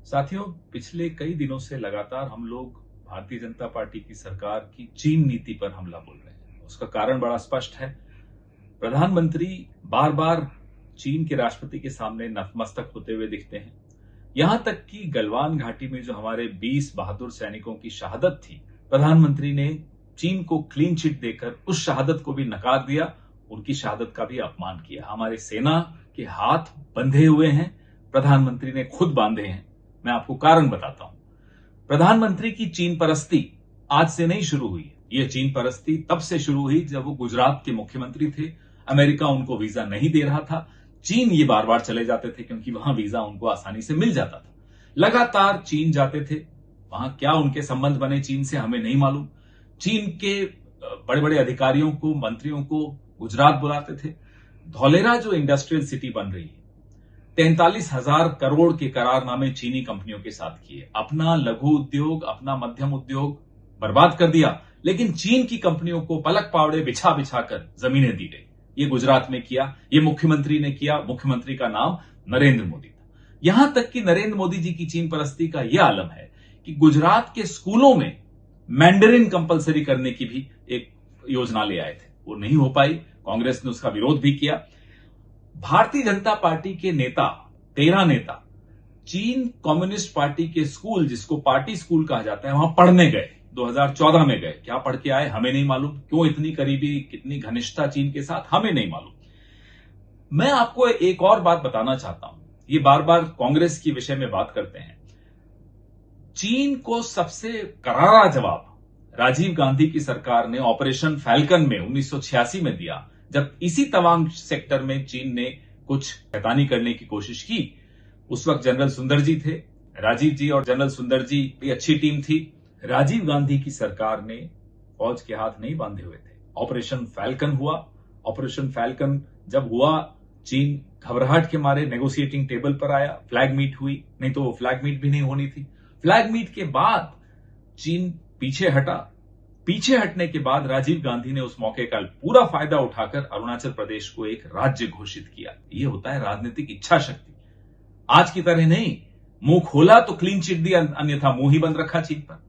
साथियों, पिछले कई दिनों से लगातार हम लोग भारतीय जनता पार्टी की सरकार की चीन नीति पर हमला बोल रहे हैं। उसका कारण बड़ा स्पष्ट है। प्रधानमंत्री बार बार चीन के राष्ट्रपति के सामने नतमस्तक होते हुए दिखते हैं। यहां तक कि गलवान घाटी में जो हमारे 20 बहादुर सैनिकों की शहादत थी, प्रधानमंत्री ने चीन को क्लीन चिट देकर उस शहादत को भी नकार दिया, उनकी शहादत का भी अपमान किया। हमारे सेना के हाथ बंधे हुए हैं, प्रधानमंत्री ने खुद बांधे हैं। मैं आपको कारण बताता हूं। प्रधानमंत्री की चीन परस्ती आज से नहीं शुरू हुई। यह चीन परस्ती तब से शुरू हुई जब वो गुजरात के मुख्यमंत्री थे। अमेरिका उनको वीजा नहीं दे रहा था। चीन ये बार बार चले जाते थे क्योंकि वहां वीजा उनको आसानी से मिल जाता था। लगातार चीन जाते थे। वहां क्या उनके संबंध बने चीन से हमें नहीं मालूम। चीन के बड़े बड़े अधिकारियों को, मंत्रियों को गुजरात बुलाते थे। धौलेरा जो इंडस्ट्रियल सिटी बन रही है, 43,000 करोड़ के करारनामे चीनी कंपनियों के साथ किए। अपना लघु उद्योग, अपना मध्यम उद्योग बर्बाद कर दिया, लेकिन चीन की कंपनियों को पलक पावड़े बिछा बिछा कर जमीनें दी गई। ये गुजरात में किया, ये मुख्यमंत्री ने किया। मुख्यमंत्री का नाम नरेंद्र मोदी था। यहां तक कि नरेंद्र मोदी जी की चीन परस्ती का यह आलम है कि गुजरात के स्कूलों में मैंडरिन कंपलसरी करने की भी एक योजना ले आए थे। वो नहीं हो पाई, कांग्रेस ने उसका विरोध भी किया। भारतीय जनता पार्टी के नेता, 13 नेता चीन कम्युनिस्ट पार्टी के स्कूल, जिसको पार्टी स्कूल कहा जाता है, वहां पढ़ने गए। 2014 में गए। क्या पढ़ के आए हमें नहीं मालूम। क्यों इतनी करीबी, कितनी घनिष्ठता चीन के साथ, हमें नहीं मालूम। मैं आपको एक और बात बताना चाहता हूं। ये बार बार कांग्रेस के विषय में बात करते हैं। चीन को सबसे करारा जवाब राजीव गांधी की सरकार ने ऑपरेशन फैल्कन में 1986 में दिया, जब इसी तवांग सेक्टर में चीन ने कुछ शैतानी करने की कोशिश की। उस वक्त जनरल सुंदर जी थे। राजीव जी और जनरल सुंदर जी भी अच्छी टीम थी। राजीव गांधी की सरकार ने फौज के हाथ नहीं बांधे हुए थे। ऑपरेशन फैल्कन हुआ। ऑपरेशन फैल्कन जब हुआ, चीन घबराहट के मारे नेगोशिएटिंग टेबल पर आया। फ्लैग मीट हुई, नहीं तो वो फ्लैग मीट भी नहीं होनी थी। फ्लैग मीट के बाद चीन पीछे हटा। पीछे हटने के बाद राजीव गांधी ने उस मौके का पूरा फायदा उठाकर अरुणाचल प्रदेश को एक राज्य घोषित किया। यह होता है राजनीतिक इच्छा शक्ति। आज की तरह नहीं, मुंह खोला तो क्लीन चिट दिया, अन्यथा मुंह ही बंद रखा चीन पर।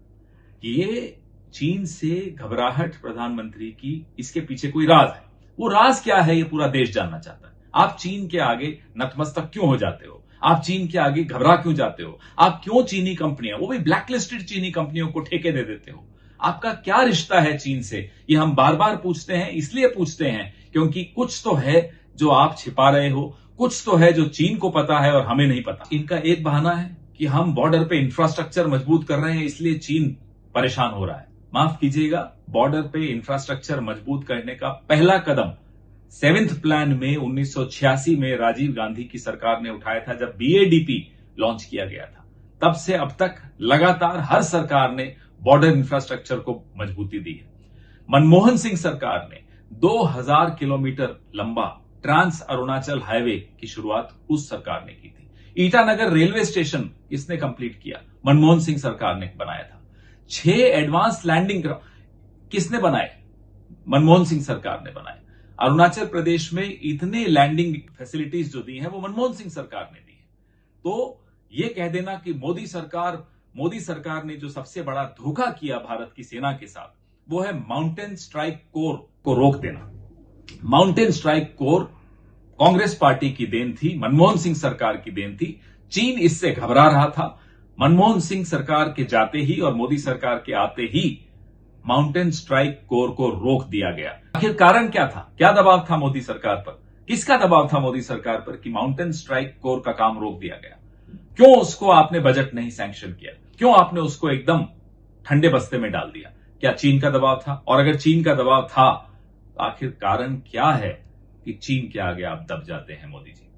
ये चीन से घबराहट प्रधानमंत्री की, इसके पीछे कोई राज है। वो राज क्या है, ये पूरा देश जानना चाहता है। आप चीन के आगे नतमस्तक क्यों हो जाते हो? आप चीन के आगे घबरा क्यों जाते हो? आप क्यों चीनी कंपनियां, वो भी ब्लैकलिस्टेड चीनी कंपनियों को ठेके दे देते हो? आपका क्या रिश्ता है चीन से? ये हम बार बार पूछते हैं। इसलिए पूछते हैं क्योंकि कुछ तो है जो आप छिपा रहे हो, कुछ तो है जो चीन को पता है और हमें नहीं पता। इनका एक बहाना है कि हम बॉर्डर पे इंफ्रास्ट्रक्चर मजबूत कर रहे हैं, इसलिए चीन परेशान हो रहा है। माफ कीजिएगा, बॉर्डर पे इंफ्रास्ट्रक्चर मजबूत करने का पहला कदम 7th प्लान में 1986 में राजीव गांधी की सरकार ने उठाया था, जब BADP लॉन्च किया गया था। तब से अब तक लगातार हर सरकार ने बॉर्डर इंफ्रास्ट्रक्चर को मजबूती दी है। मनमोहन सिंह सरकार ने 2000 किलोमीटर लंबा ट्रांस अरुणाचल हाईवे की शुरुआत उस सरकार ने की थी। ईटानगर रेलवे स्टेशन किसने कंप्लीट किया? मनमोहन सिंह सरकार ने बनाया था। 6 एडवांस लैंडिंग किसने बनाए? मनमोहन सिंह सरकार ने बनाए। अरुणाचल प्रदेश में इतने लैंडिंग फैसिलिटीज जो दी हैं, वो मनमोहन सिंह सरकार ने दी है। तो ये कह देना कि मोदी सरकार ने जो सबसे बड़ा धोखा किया भारत की सेना के साथ, वो है माउंटेन स्ट्राइक कोर को रोक देना। Mountain strike corps Congress party की देन थी, मनमोहन सिंह सरकार की देन थी। चीन इससे घबरा रहा था। मनमोहन सिंह सरकार के जाते ही और मोदी सरकार के आते ही माउंटेन स्ट्राइक कोर को रोक दिया गया। आखिर कारण क्या था? क्या दबाव था मोदी सरकार पर? किसका दबाव था मोदी सरकार पर कि माउंटेन स्ट्राइक कोर का काम रोक दिया गया? क्यों उसको आपने बजट नहीं सैंक्शन किया? क्यों आपने उसको एकदम ठंडे बस्ते में डाल दिया? क्या चीन का दबाव था? और अगर चीन का दबाव था, तो आखिर कारण क्या है कि चीन के आगे आप दब जाते हैं, मोदी जी?